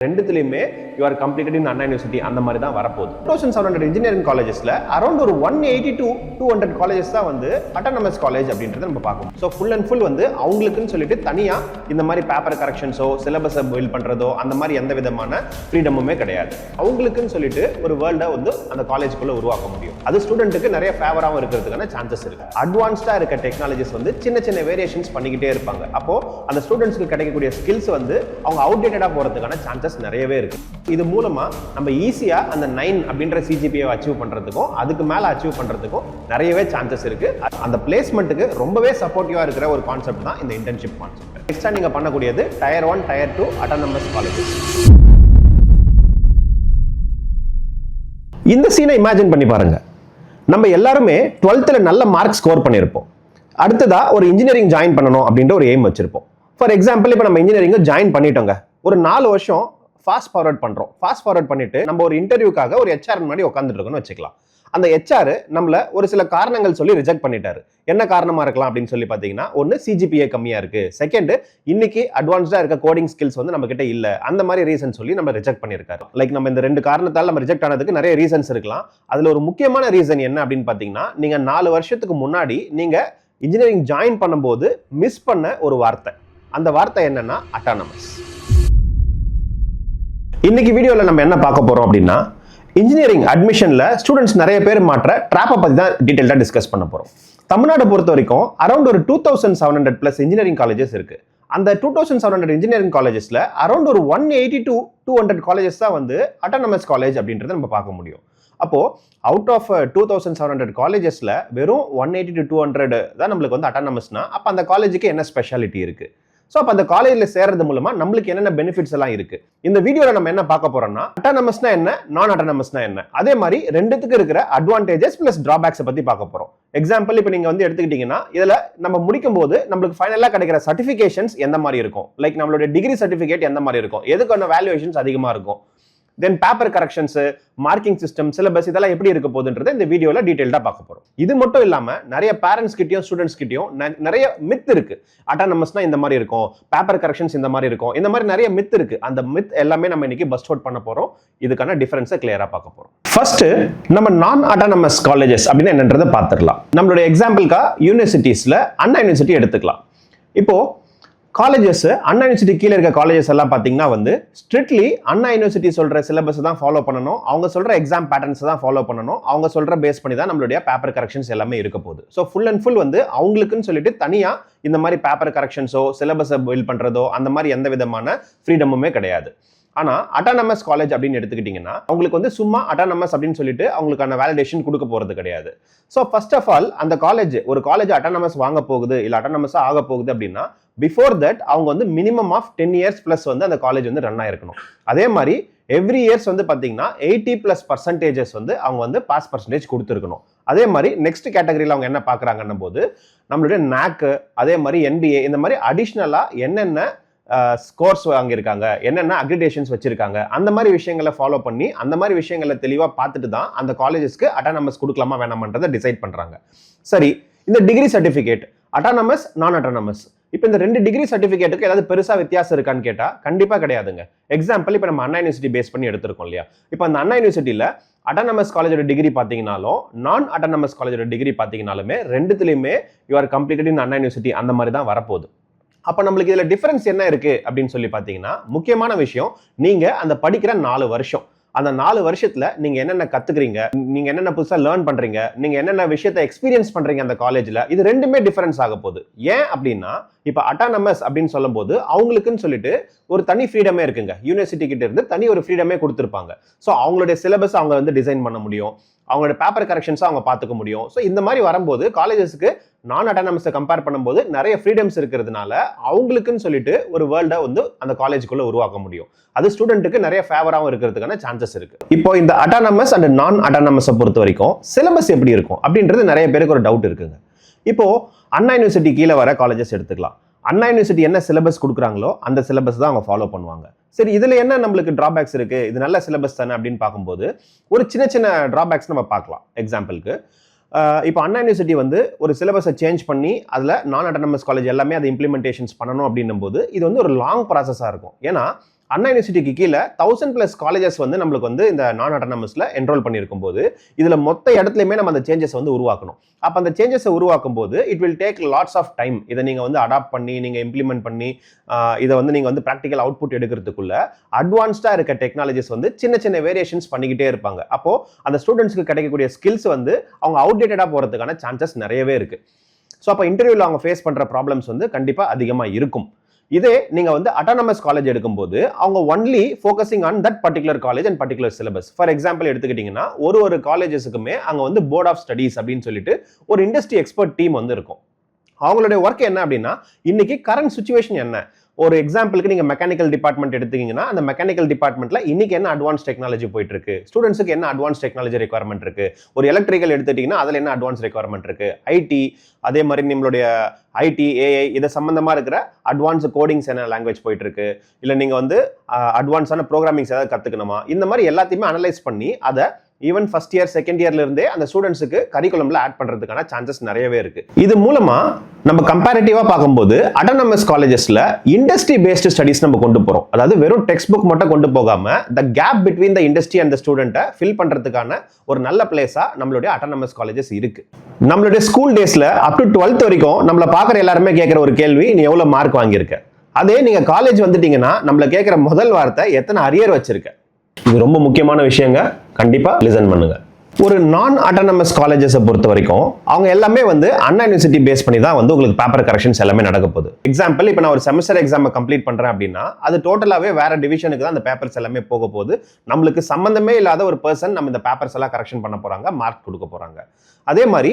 ரெண்டுத்துலயுமே you are completed in Anna university அந்த மாதிரி தான் வரப்போகுது. 2700 இன்ஜினியரிங் காலேஜஸ்ல அரௌண்ட் ஒரு 180 to 200 காலேஜஸ் தான் வந்து அட்டானமஸ் காலேஜ் அப்படின்றத நம்ம பார்க்கணும். ஸோ ஃபுல் அண்ட் ஃபுல் வந்து அவங்களுக்குன்னு சொல்லிட்டு தனியா இந்த மாதிரி பேப்பர் கரெக்ஷன்ஸோ சிலபஸை பில்ட் பண்றதோ அந்த மாதிரி எந்த விதமான ஃப்ரீடமுமே கிடையாது. அவங்களுக்குன்னு சொல்லிட்டு ஒரு வேர்ல்டை வந்து அந்த காலேஜுக்குள்ள உருவாக்க முடியும். அது ஸ்டூடெண்ட்டுக்கு நிறைய ஃபேவராகவும் இருக்கிறதுக்கான சான்சஸ் இருக்கு. அட்வான்ஸ்டா இருக்க டெக்னாலஜிஸ் வந்து சின்ன சின்ன வேரியேஷன்ஸ் பண்ணிக்கிட்டே இருப்பாங்க. அப்போ அந்த ஸ்டூடெண்ட்ஸ்க்கு கிடைக்கக்கூடிய ஸ்கில்ஸ் வந்து அவங்க அவுடேட்டடா போறதுக்கான சான்சஸ் நிறையவே இருக்கு. இது மூலமா நம்ம ஈஸியா அந்த 9 அப்படின்ற சிஜிபிஏ அச்சீவ் பண்றதுக்கும் அதுக்கு மேல அச்சீவ் பண்றதுக்கும் நிறையவே சான்சஸ் இருக்கு. அந்த பிளேஸ்மெண்ட்டுக்கு ரொம்பவே சப்போர்ட்டிவா இருக்கிற ஒரு கான்செப்ட் தான் இந்த இன்டர்ன்ஷிப் கான்செப்ட். நெக்ஸ்டா நீங்க பண்ணக்கூடியது டயர் 1 டயர் 2 அட்டானமஸ் காலேஜஸ். இந்த சீனை இமேஜின் பண்ணி பாருங்க. நம்ம எல்லாருமே 12th நல்ல மார்க் ஸ்கோர் பண்ணியிருப்போம். அடுத்ததா ஒரு இன்ஜினியரிங் ஜாயின் பண்ணணும் அப்படின்ற ஒரு எய்ம் வச்சிருப்போம். ஃபார் எக்ஸாம்பிள் இப்போ நம்ம இன்ஜினியரிங் ஜாயின் பண்ணிட்டோங்க. ஒரு 4 வருஷம் ஃபாஸ்ட் ஃபார்வர்ட் பண்றோம். ஃபாஸ்ட் ஃபார்வர்ட் பண்ணிட்டு நம்ம ஒரு இன்டர்வியூக்காக ஒரு ஹெச்ஆர் முன்னாடி உட்காந்துட்டு இருக்கோம்னு வச்சுக்கலாம். அந்த ஹெச்ஆர் நம்மள ஒரு சில காரணங்கள் சொல்லி ரிஜெக்ட் பண்ணிட்டாரு. என்ன காரணமா இருக்கலாம் அப்படின்னு சொல்லி பாத்தீங்கன்னா, ஒன்னு சிஜிபிஏ கம்மியா இருக்கு, செகண்ட் இன்னைக்கு அட்வான்ஸ்டா இருக்க கோடிங் ஸ்கில்ஸ் வந்து நம்ம கிட்ட இல்ல, அந்த மாதிரி ரீசன் சொல்லி நம்ம ரிஜெக்ட் பண்ணிருக்காரு. லைக் நம்ம இந்த 2 காரணத்தால நம்ம ரிஜெக்ட் ஆனதுக்கு நிறைய ரீசன்ஸ் இருக்கலாம். அதுல ஒரு முக்கியமான ரீசன் என்ன அப்படின்னு பாத்தீங்கன்னா, நீங்க 4 வருஷத்துக்கு முன்னாடி நீங்க இன்ஜினியரிங் ஜாயின் பண்ணும்போது மிஸ் பண்ண ஒரு வார்த்தை. அந்த வார்த்தை என்னன்னா அட்டானமஸ். இன்னைக்கு வீடியோல நம்ம என்ன பார்க்க போறோம் அப்படின்னா, இன்ஜினியரிங் அட்மிஷன்ல ஸ்டூடெண்ட்ஸ் நிறைய பேர் மாற்ற ட்ராப்பை பத்தி தான் டீடைலா டிஸ்கஸ் பண்ண போறோம். தமிழ்நாடு பொறுத்த வரைக்கும் அரௌண்ட் ஒரு 2700 பிளஸ் இன்ஜினியரிங் காலேஜஸ் இருக்கு. அந்த 2700 இன்ஜினியரிங் காலேஜஸ்ல அரௌண்ட் ஒரு 180 to 200 காலேஜஸ் தான் வந்து அட்டானமஸ் காலேஜ் அப்படின்றத நம்ம பார்க்க முடியும். அப்போ அவுட் ஆஃப் 2700 காலேஜஸ்ல வெறும் 180 to 200 தான் நம்மளுக்கு வந்து அட்டானமஸ்னா, அப்ப அந்த காலேஜுக்கு என்ன ஸ்பெஷாலிட்டி இருக்கு? ஸோ அப்போ அந்த காலேஜில் சேர்றது மூலமா நம்மளுக்கு என்னென்ன பெனிஃபிட்ஸ் எல்லாம் இருக்கு. இந்த வீடியோவில் நம்ம என்ன பார்க்க போறோம்னா, அட்டானமஸ்னா என்ன, நான் அட்டானமஸ்னா என்ன, அதே மாதிரி ரெண்டுத்துக்கு இருக்கிற அட்வான்டேஜஸ் பிளஸ் டிராபேக்ஸை பத்தி பார்க்க போறோம். எக்ஸாம்பிள் இப்போ நீங்க வந்து எடுத்துக்கிட்டீங்கன்னா, இதுல நம்ம முடிக்கும் போது நம்மளுக்கு ஃபைனலா கிடைக்கிற சர்டிஃபிகேஷன்ஸ் எந்த மாதிரி இருக்கும், லைக் நம்மளுடைய டிகிரி சர்டிஃபிகேட் எந்த மாதிரி இருக்கும், எதுக்கான வேல்யூவேஷன்ஸ் அதிகமா இருக்கும், தென் paper corrections, marking system, syllabus இதெல்லாம் எப்படி இருக்க போகுதுன்றதை இந்த வீடியோல டீடைல்டா பார்க்க போறோம். இது மட்டும் இல்லாம நிறைய பேரண்ட்ஸ் கிட்டயும் ஸ்டூடெண்ட்ஸ் கிட்டயும் நிறைய மித் இருக்கு. அட்டானமஸ்னா இந்த மாதிரி இருக்கும், பேப்பர் கரெக்ஷன்ஸ் இந்த மாதிரி இருக்கும், இந்த மாதிரி நிறைய மித் இருக்கு. அந்த மித் எல்லாமே நம்ம இன்னைக்கு பஸ்ட் அவுட் பண்ண போறோம். இதுக்கான டிஃபரன்ஸை கிளியரா பார்க்க போறோம். ஃபர்ஸ்ட் நம்ம நான் அட்டானமஸ் காலேஜஸ் அப்படின்னு என்னன்றதை பார்த்துடலாம். நம்மளுடைய எக்ஸாம்பிளுக்கா யூனிவர்சிட்டிஸ்ல அண்ணா யூனிவர்சிட்டி எடுத்துக்கலாம். இப்போ காலேஜஸ் அண்ணா யூனிவர்சிட்டி கீழே இருக்க காலேஜஸ் எல்லாம் பார்த்தீங்கன்னா வந்து ஸ்ட்ரிக்ட்லி அண்ணா யூனிவர்சிட்டி சொல்ற சிலபஸ் தான் ஃபாலோ பண்ணணும், அவங்க சொல்ற எக்ஸாம் பேட்டர்ன்ஸ் தான் ஃபாலோ பண்ணணும், அவங்க சொல்ற பேஸ் பண்ணி தான் நம்மளுடைய பேப்பர் கரெக்ஷன்ஸ் எல்லாமே இருக்க போகுது. ஸோ ஃபுல் அண்ட் ஃபுல் வந்து அவங்களுக்குன்னு சொல்லிட்டு தனியா இந்த மாதிரி பேப்பர் கரெக்ஷன்ஸோ சிலபஸை பில்ட் பண்றதோ அந்த மாதிரி எந்த விதமான ஃப்ரீடமுமே கிடையாது. ஆனா அட்டானமஸ் காலேஜ் அப்படின்னு எடுத்துக்கிட்டீங்கன்னா, அவங்களுக்கு வந்து சும்மா அட்டானமஸ் அப்படின்னு சொல்லிட்டு அவங்களுக்கான வேலிடேஷன் கொடுக்க போறது கிடையாது. ஸோ ஃபர்ஸ்ட் ஆஃப் ஆல் அந்த காலேஜ் ஒரு காலேஜ் அட்டானமஸ் வாங்க போகுது இல்ல அட்டானமஸா ஆக போகுது அப்படின்னா, பிஃபோர் தட் அவங்க வந்து மினிமம் ஆஃப் 10 years பிளஸ் வந்து அந்த காலேஜ் வந்து ரன் ஆயிருக்கணும். அதே மாதிரி எவ்ரி இயர்ஸ் வந்து பாத்தீங்கன்னா 80+% வந்து அவங்க வந்து பாஸ் பர்சன்டேஜ் கொடுத்துருக்கணும். அதே மாதிரி நெக்ஸ்ட் கேட்டகரியில் அவங்க என்ன பாக்குறாங்கன்னும் போது நம்மளுடைய NAC, அதே மாதிரி NBA, இந்த மாதிரி அடிஷ்னலா என்னென்ன ஸ்கோர்ஸ் வாங்கியிருக்காங்க, என்னென்ன அக்ரிடேஷன்ஸ் வச்சிருக்காங்க, அந்த மாதிரி விஷயங்களை ஃபாலோ பண்ணி அந்த மாதிரி விஷயங்களை தெளிவா பார்த்துட்டு தான் அந்த காலேஜஸ்க்கு அட்டானமஸ் கொடுக்கலாமா வேணாமன்றதை டிசைட் பண்றாங்க. சரி, இந்த டிகிரி சர்டிஃபிகேட் அட்டானமஸ் நான் அட்டானமஸ், இப்போ இந்த 2 டிகிரி சர்டிஃபிகேட்டுக்கு ஏதாவது பெருசா வித்தியாசம் இருக்கான்னு கேட்டா கண்டிப்பா கிடையாதுங்க. எக்ஸாம்பிள் இப்போ நம்ம அண்ணா யூனிவர்சிட்டி பேஸ் பண்ணி எடுத்திருக்கோம் இல்லையா, இப்போ அந்த அண்ணா யூனிவர்சிட்டியில அட்டானமஸ் காலேஜோட டிகிரி பாத்தீங்கன்னாலும் நான் அட்டானமஸ் காலேஜோட டிகிரி பாத்தீங்கன்னாலுமே ரெண்டுத்துலயுமே you are completed in Anna university அந்த மாதிரி தான் வரப்போகுது. அப்ப நம்மளுக்கு இதுல டிஃபரன்ஸ் என்ன இருக்கு அப்படின்னு சொல்லி பாத்தீங்கன்னா, முக்கியமான விஷயம் நீங்க அந்த படிக்கிற 4 வருஷம், அந்த 4 வருஷத்துல நீங்க என்னென்ன கத்துக்கிறீங்க, நீங்க என்னென்ன புதுசா லேர்ன் பண்றீங்க, நீங்க என்னென்ன விஷயத்தை எக்ஸ்பீரியன்ஸ் பண்றீங்க அந்த காலேஜ்ல, இது ரெண்டுமே டிஃபரன்ஸ் ஆக போகுது. ஏன் அப்படின்னா, இப்ப அட்டானமஸ் அப்படின்னு சொல்லும் போது அவங்களுக்குன்னு சொல்லிட்டு ஒரு தனி ஃப்ரீடமே இருக்குங்க. யூனிவர்சிட்டி கிட்ட இருந்து தனி ஒரு ஃப்ரீடமே கொடுத்துருப்பாங்க. ஸோ அவங்களுடைய சிலபஸ் அவங்க வந்து டிசைன் பண்ண முடியும், அவங்களோட பேப்பர் கரெக்ஷன்ஸை அவங்க பார்த்துக்க முடியும். ஸோ இந்த மாதிரி வரும்போது காலேஜஸ்க்கு நான் அட்டானமஸை கம்பேர் பண்ணும்போது நிறைய ஃப்ரீடம்ஸ் இருக்கிறதுனால அவங்களுக்குன்னு சொல்லிட்டு ஒரு வேர்ல்டை வந்து அந்த காலேஜுக்குள்ள உருவாக்க முடியும். அது ஸ்டூடெண்ட்டுக்கு நிறைய ஃபேவராகவும் இருக்கிறதுக்கான சான்சஸ் இருக்கு. இப்போ இந்த அட்டானமஸ் அண்ட் நான் அட்டானமஸை பொறுத்த வரைக்கும் சிலபஸ் எப்படி இருக்கும் அப்படின்றது நிறைய பேருக்கு ஒரு டவுட் இருக்குங்க. இப்போ அண்ணா யூனிவர்சிட்டி கீழே வர காலேஜஸ் எடுத்துக்கலாம். அண்ணா யூனிவர்சிட்டி என்ன சிலபஸ் கொடுக்குறாங்களோ அந்த சிலபஸ் தான் அவங்க ஃபாலோ பண்ணுவாங்க. சரி, இதுல என்ன நம்மளுக்கு டிராபேக்ஸ் இருக்கு, இது நல்ல சிலபஸ் தானே அப்படின்னு பார்க்கும்போது ஒரு சின்ன சின்ன டிராபேக்ஸ் நம்ம பார்க்கலாம். எக்ஸாம்பிளுக்கு இப்போ அண்ணா யூனிவர்சிட்டி வந்து ஒரு சிலபஸை சேஞ்ச் பண்ணி அதில் நான் அட்டானமஸ் காலேஜ் எல்லாமே அதை இம்ப்ளிமெண்டேஷன்ஸ் பண்ணணும் அப்படின்னும் போது இது வந்து ஒரு லாங் ப்ராசஸாக இருக்கும். ஏன்னா அண்ணா யூனிவர்சிட்டிக்கு கீழே 1000+ காலேஜஸ் வந்து நம்மளுக்கு வந்து இந்த நான் அட்டானமஸ்ல என்ரோல் பண்ணியிருக்கும் போது இதுல மொத்த இடத்துலையுமே நம்ம அந்த சேஞ்சஸ் வந்து உருவாக்கணும். அப்போ அந்த சேஞ்சஸை உருவாக்கும் போது it will take lots of time. இதை நீங்க வந்து அடாப்ட் பண்ணி நீங்க இம்ப்ளிமெண்ட் பண்ணி இதை வந்து நீங்க வந்து ப்ராக்டிக்கல் அவுட்புட் எடுக்கிறதுக்குள்ள அட்வான்ஸ்டா இருக்க டெக்னாலஜிஸ் வந்து சின்ன சின்ன வேரியேஷன்ஸ் பண்ணிக்கிட்டே இருப்பாங்க. அப்போ அந்த ஸ்டூடெண்ட்ஸ்க்கு கிடைக்கக்கூடிய ஸ்கில்ஸ் வந்து அவங்க அவுடேட்டடா போறதுக்கான சான்சஸ் நிறையவே இருக்கு. ஸோ அப்போ இன்டர்வியூல அவங்க ஃபேஸ் பண்ற ப்ராப்ளம்ஸ் வந்து கண்டிப்பா அதிகமா இருக்கும். இதே நீங்க வந்து அட்டானமஸ் காலேஜ் எடுக்கும்போது அவங்க only focusing on that particular college and particular syllabus. For example எடுத்துக்கிட்டீங்கன்னா ஒரு காலேஜஸுக்குமே அங்க வந்து போர்ட் ஆஃப் ஸ்டடீஸ் அப்படின்னு சொல்லிட்டு ஒரு இண்டஸ்ட்ரி எக்ஸ்பர்ட் டீம் வந்து இருக்கும். அவங்களுடைய ஒர்க் என்ன அப்படின்னா இன்னைக்கு கரண்ட் சிச்சுவேஷன் என்ன. ஒரு எக்ஸாம்பிளுக்கு நீங்க மெக்கானிக்கல் டிபார்ட்மெண்ட் எடுத்தீங்கன்னா அந்த மெக்கானிக்கல் டிபார்ட்மெண்ட்ல இன்னைக்கு என்ன அட்வான்ஸ் டெக்னாலஜி போயிட்டு இருக்கு, ஸ்டூடெண்ட்ஸ்க்கு என்ன அட்வான்ஸ் டெக்னாலஜி ரெக்யர்மெண்ட் இருக்கு. ஒரு எலக்ட்ரிக்கல் எடுத்துட்டீங்கன்னா அதுல என்ன அட்வான்ஸ் ரெக்யர்மெண்ட் இருக்கு. ஐடி அதே மாதிரி நம்மளுடைய ஐடி ஏஐ இதை சம்பந்தமா இருக்கிற அட்வான்ஸ் கோடிங்ஸ் என்ன லாங்குவேஜ் போயிட்டு இருக்கு, இல்ல நீங்க வந்து அட்வான்ஸான ப்ரோக்ராமிங்ஸ் ஏதாவது கத்துக்கணுமா, இந்த மாதிரி எல்லாத்தையுமே அனலைஸ் பண்ணி அதை ஈவன் ஃபர்ஸ்ட் இயர் செகண்ட் இயர்ல இருந்தே அந்த ஸ்டூடெண்ட்ஸுக்கு கரிக்குலம்ல ஆட் பண்றதுக்கான சான்சஸ் நிறையவே இருக்கு. இது மூலமா நம்ம கம்பேரிட்டிவா பார்க்கும்போது அட்டானமஸ் காலேஜஸ்ல இண்டஸ்ட்ரி பேஸ்டு ஸ்டடிஸ் நம்ம கொண்டு போறோம். அதாவது வெறும் டெக்ஸ்ட் புக் மட்டும் கொண்டு போகாம the gap between the industry and the ஸ்டூடெண்ட்டை ஃபில் பண்றதுக்கான ஒரு நல்ல பிளேஸா நம்மளுடைய அட்டானமஸ் காலேஜஸ் இருக்கு. நம்மளுடைய ஸ்கூல் டேஸ்ல அப் டு 12th வரைக்கும் நம்மள பாக்குற எல்லாருமே கேட்கிற ஒரு கேள்வி, நீ எவ்வளவு மார்க் வாங்கியிருக்க. அதே நீங்க காலேஜ் வந்துட்டீங்கன்னா நம்மள கேட்கிற முதல் வார்த்தை எத்தனை அரியர் வச்சிருக்க. இது ரொம்ப முக்கியமான விஷயங்க, கண்டிப்பா லிசன் பண்ணுங்க. ஒரு நான் அட்டானமஸ் காலேஜஸை பொறுத்த வரைக்கும் அவங்க எல்லாமே வந்து அண்ணா யூனிவர்சிட்டி பேஸ் பண்ணி தான் வந்து உங்களுக்கு பேப்பர் கரெக்ஷன்ஸ் எல்லாமே நடக்க போகுது. எக்ஸாம்பிள் இப்போ நான் ஒரு செமஸ்டர் எக்ஸாமை கம்ப்ளீட் பண்றேன் அப்படின்னா அது டோட்டலாவே வேற டிவிஷனுக்கு தான் அந்த பேப்பர்ஸ் எல்லாமே போக போகுது. நம்மளுக்கு சம்பந்தமே இல்லாத ஒரு பர்சன் நம்ம இந்த பேப்பர்ஸ் எல்லாம் கரெக்ஷன் பண்ண போறாங்க, மார்க் கொடுக்க போறாங்க. அதே மாதிரி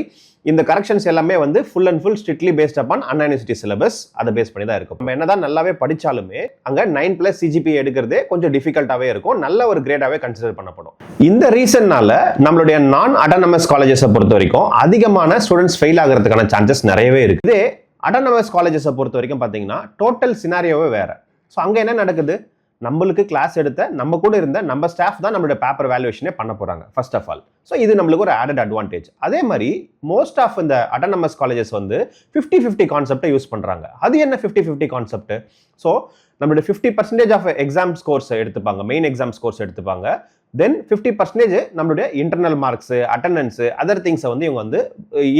இந்த கரெக்ஷன்ஸ் எல்லாமே வந்து full and full strictly based upon Anna university syllabus, அதை பேஸ் பண்ணி தான் இருக்கும். நம்ம என்னதான் நல்லாவே படிச்சாலுமே அங்க 9+ CGPA எடுக்கிறதே கொஞ்சம் டிஃபிகல்ட்டாவே இருக்கும், நல்ல ஒரு கிரேடாவே கன்சிடர் பண்ணப்படும். இந்த ரீசன்னால நம்மளுடைய நான் அட்டானமஸ் காலேஜஸை பொறுத்த வரைக்கும் அதிகமான ஸ்டூடெண்ட்ஸ் ஃபெயில் ஆகிறதுக்கான சான்சஸ் நிறையவே இருக்கு. இதே அட்டானமஸ் காலேஜஸை பொறுத்த வரைக்கும் பாத்தீங்கன்னா டோட்டல் சினாரியோவே வேற. ஸோ அங்க என்ன நடக்குது, நம்மளுக்கு கிளாஸ் எடுத்த நம்ம கூட இருந்த நம்ம ஸ்டாஃப் தான் நம்மளோட பேப்பர் வேல்யூவேஷனே பண்ண போறாங்க ஃபர்ஸ்ட் ஆஃப் ஆல். ஸோ இது நம்மளுக்கு ஒரு ஆடட் அட்வான்டேஜ். அதே மாதிரி மோஸ்ட் ஆஃப் இந்த அட்டானமஸ் காலேஜஸ் வந்து 50-50 கான்செப்டை யூஸ் பண்றாங்க. அது என்ன 50-50 கான்செப்ட்? ஸோ நம்மளோட 50% ஆஃப் எக்ஸாம் ஸ்கோர்ஸ் எடுத்துப்பாங்க, மெயின் எக்ஸாம் ஸ்கோர்ஸ் எடுத்துப்பாங்க. தென் 50% நம்மளுடைய இன்டர்னல் மார்க்ஸ், அட்டெண்டன்ஸ், அதர் திங்ஸை வந்து இவங்க வந்து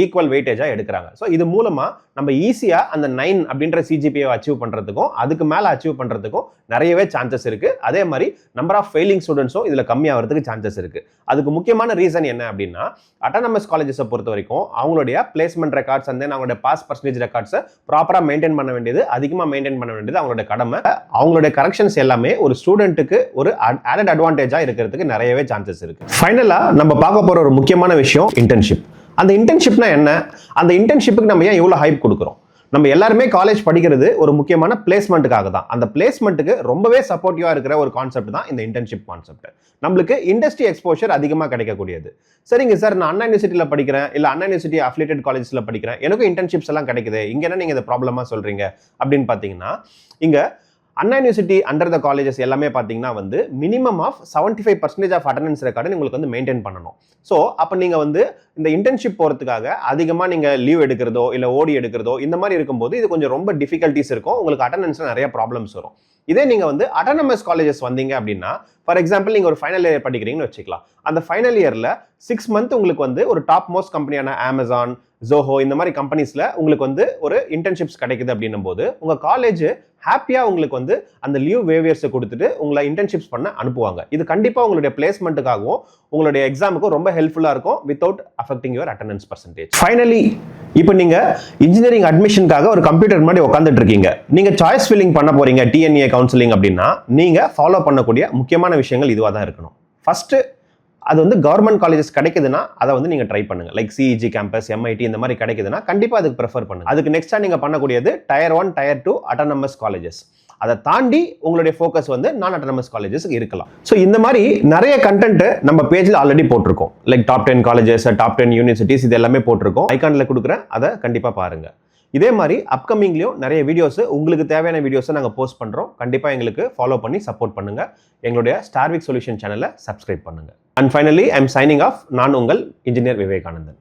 ஈக்குவல் வெயிட்டேஜா எடுக்கிறாங்க. ஸோ இது மூலமா நம்ம ஈஸியா அந்த 9 அப்படின்ற CGPA அச்சீவ் பண்றதுக்கும் அதுக்கு மேல அச்சீவ் பண்றதுக்கும் நிறையவே சான்சஸ் இருக்கு. அதே மாதிரி நம்பர் ஆஃப் ஃபெயிலிங் ஸ்டூடெண்ட்ஸும் இதுல கம்மியாகிறதுக்கு சான்சஸ் இருக்கு. அதுக்கு முக்கியமான ரீசன் என்ன அப்படின்னா அட்டானமஸ் காலேஜஸை பொறுத்த வரைக்கும் அவங்களுடைய பிளேஸ்மெண்ட் ரெக்கார்ட்ஸ் அண்ட் அவங்களுடைய பாஸ் பர்சன்டேஜ் ரெக்கார்ட்ஸை ப்ராப்பரா மெயின்டைன் பண்ண வேண்டியது, அதிகமா மெயின்டைன் பண்ண வேண்டியது அவங்களுடைய கடமை. அவங்களுடைய கரெக்ஷன்ஸ் எல்லாமே ஒரு ஸ்டூடெண்ட்டுக்கு ஒரு ஆடட் அட்வான்டேஜா இருக்கிறதுக்கு நிறையவே சான்சஸ் இருக்கு. ஃபைனலா நம்ம பார்க்க போற ஒரு முக்கியமான விஷயம் இன்டர்ன்ஷிப். அந்த இன்டர்ன்ஷிப்னா என்ன, அந்த இன்டர்ன்ஷிப்புக்கு நம்ம ஏன் இவ்வளவு ஹைப் கொடுக்குறோம்? நம்ம எல்லாருமே காலேஜ் படிக்கிறது ஒரு முக்கியமான பிளேஸ்மெண்ட்டுக்காக தான். அந்த பிளேஸ்மெண்ட்டுக்கு ரொம்பவே சப்போர்ட்டிவா இருக்கிற ஒரு கான்செப்ட் தான் இந்த இன்டர்ன்ஷிப் கான்செப்ட். நம்மளுக்கு இண்டஸ்ட்ரி எக்ஸ்போஷர் அதிகமாக கிடைக்கக்கூடியது. சரிங்க சார், நான் அண்ணா யூனிவர்சிட்டியில படிக்கிறேன், இல்ல அண்ணா யூனிவர்சிட்டி அஃபிலியேட்டட் காலேஜஸ்ல படிக்கிறேன், எனக்கும் இன்டர்ன்ஷிப்ஸ் எல்லாம் கிடைக்குது, இங்க என்ன நீங்க இதை ப்ராப்ளமா சொல்றீங்க அப்படின்னு பாத்தீங்கன்னா, இங்க Anna university under the colleges எல்லாமே பார்த்தீங்கன்னா வந்து minimum of 75% of attendance record உங்களுக்கு வந்து மெயின்டைன் பண்ணணும். ஸோ அப்போ நீங்கள் வந்து இந்த இன்டர்ன்ஷிப் போகிறதுக்காக அதிகமாக நீங்கள் லீவ் எடுக்கிறதோ இல்லை ஓடி எடுக்கிறதோ இந்த மாதிரி இருக்கும்போது இது கொஞ்சம் ரொம்ப டிஃபிகல்ட்டிஸ் இருக்கும், உங்களுக்கு அட்டெண்டன்ஸில் நிறைய ப்ராப்ளம்ஸ் வரும். இதே நீங்கள் வந்து அட்டானமஸ் காலேஜஸ் வந்தீங்க அப்படின்னா, ஃபார் எக்ஸாம்பிள் நீங்கள் ஒரு ஃபைனல் இயர் படிக்கிறீங்கன்னு வச்சுக்கலாம். அந்த ஃபைனல் இயரில் 6 மந்த் உங்களுக்கு வந்து ஒரு டாப் மோஸ்ட் கம்பெனியான அமேசான், ஜோஹோ இந்த மாதிரி கம்பெனிஸ்ல உங்களுக்கு வந்து ஒரு இன்டர்ன்ஷிப்ஸ் கிடைக்குது அப்படின்னும் போது உங்க காலேஜ் ஹாப்பியா உங்களுக்கு வந்து அந்த லீவ் வேவியர்ஸை கொடுத்துட்டு உங்களை இன்டர்ன்ஷிப்ஸ் பண்ண அனுப்புவாங்க. இது கண்டிப்பா உங்களுடைய பிளேஸ்மெண்ட்டுக்காகவும் உங்களுடைய எக்ஸாமுக்கும் ரொம்ப ஹெல்ப்ஃபுல்லா இருக்கும் without affecting your attendance percentage. Finally இப்போ நீங்க இன்ஜினியரிங் அட்மிஷனுக்காக ஒரு கம்ப்யூட்டர் முன்னாடி உட்காந்துட்டு இருக்கீங்க, நீங்க சாய்ஸ் ஃபில்லிங் பண்ண போறீங்க, TNA கவுன்சிலிங் அப்படின்னா நீங்க ஃபாலோ பண்ணக்கூடிய முக்கியமான விஷயங்கள் இதுவா தான் இருக்கணும். ஃபர்ஸ்ட், அது வந்து கவர்மெண்ட் காலேஜஸ் கிடைக்குதுன்னா அதை வந்து நீங்க ட்ரை பண்ணுங்க. லைக் CEG கேம்பஸ், MIT இந்த மாதிரி கிடைக்குதுன்னா கண்டிப்பா அதுக்கு ப்ரிஃபர் பண்ணுங்க. அதுக்கு நெக்ஸ்டா நீங்க பண்ணக்கூடியது Tier 1, Tier 2 அட்டானமஸ் காலேஜஸ். அதை தாண்டி உங்களுடைய ஃபோக்கஸ் வந்து நான் அட்டானமஸ் காலேஜஸ் இருக்கலாம். ஸோ இந்த மாதிரி நிறைய கண்டென்ட் நம்ம பேஜ்ல ஆல்ரெடி போட்டிருக்கோம். Like top 10 colleges, top 10 universities, இது எல்லாமே போட்டிருக்கோம். ஐகான்ல கொடுக்குறேன், அதை கண்டிப்பா பாருங்க. இதே மாதிரி அப்கமிங்லயும் நிறைய வீடியோஸ், உங்களுக்கு தேவையான வீடியோஸை நாங்கள் போஸ்ட் பண்றோம். கண்டிப்பா எங்களுக்கு ஃபாலோ பண்ணி சப்போர்ட் பண்ணுங்க. எங்களுடைய ஸ்டார்விக் சொல்யூஷன் சேனலை சப்ஸ்கிரைப் பண்ணுங்க. And finally I am signing off. நான் உங்கள் இன்ஜினியர் விவேகானந்தன்.